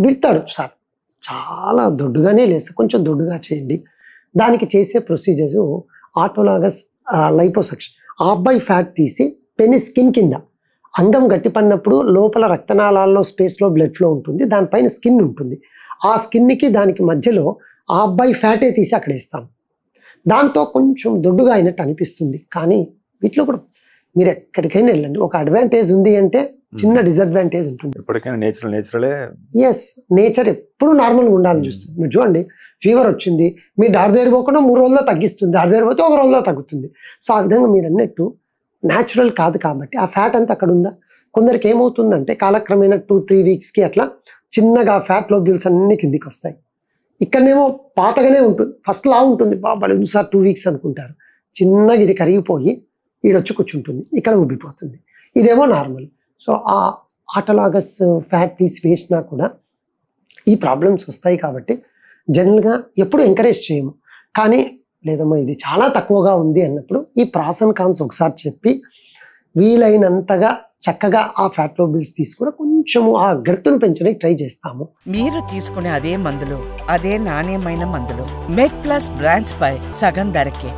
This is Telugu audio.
వెళ్తాడు సార్ చాలా దొడ్డుగానే లేదు, కొంచెం దొడ్డుగా చేయండి. దానికి చేసే ప్రొసీజర్స్ ఆటోలాగస్ లైపోసక్షన్. ఆ అబ్బాయి ఫ్యాట్ తీసి పెని స్కిన్ కింద, అంగం గట్టిపడినప్పుడు లోపల రక్తనాళాల్లో స్పేస్లో బ్లడ్ ఫ్లో ఉంటుంది, దానిపైన స్కిన్ ఉంటుంది. ఆ స్కిన్కి దానికి మధ్యలో ఆ అబ్బాయి ఫ్యాటే తీసి అక్కడ వేస్తాం. దాంతో కొంచెం దొడ్డుగా అయినట్టు అనిపిస్తుంది. కానీ వీటిలో కూడా మీరు ఎక్కడికైనా వెళ్ళండి, ఒక అడ్వాంటేజ్ ఉంది అంటే చిన్న డిసడ్వాంటేజ్ ఉంటుంది. ఎప్పటికైనా నేచురలే. ఎస్, నేచర్ ఎప్పుడు నార్మల్గా ఉండాలని చూస్తుంది. మీరు చూడండి, ఫీవర్ వచ్చింది, మీ డాక్టర్ దగ్గర పోకుండా 3 రోజుల్లో తగ్గిస్తుంది, డాక్టర్ దగ్గర పోతే 1 రోజులో తగ్గుతుంది. సో ఆ విధంగా మీరు అన్నట్టు న్యాచురల్ కాదు కాబట్టి ఆ ఫ్యాట్ అంతా అక్కడ ఉందా. కొందరికి ఏమవుతుందంటే కాలక్రమేణా 2-3 వీక్స్కి అట్లా చిన్నగా ఫ్యాట్ లోబ్యూల్స్ అన్ని కిందికి వస్తాయి. ఇక్కడనేమో పాతగానే ఉంటుంది, ఫస్ట్ లా ఉంటుంది, బాబా సార్ 2 వీక్స్ అనుకుంటారు, చిన్నగా ఇది కరిగిపోయి ఈడొచ్చి కూర్చుంటుంది, ఇక్కడ ఉబ్బిపోతుంది. ఇదేమో నార్మల్. సో ఆ ఆటోలాగస్ ఫ్యాట్ తీసి వేసినా కూడా ఈ ప్రాబ్లమ్స్ వస్తాయి. కాబట్టి జనరల్గా ఎప్పుడు ఎంకరేజ్ చేయము. కానీ లేదమ్మా ఇది చాలా తక్కువగా ఉంది అన్నప్పుడు ఈ ప్రాస్ అండ్ కాన్స్ ఒకసారి చెప్పి వీలైనంతగా చక్కగా ఆ ఫ్యాట్ లోబిల్స్ తీసుకుని కొంచెము ఆ గడుతును పెంచడానికి ట్రై చేస్తాము. మీరు తీసుకునే అదే మందులు, అదే నాణ్యమైన మందులు మెడ్ ప్లస్ బ్రాండ్స్ పై సగం ధరకే.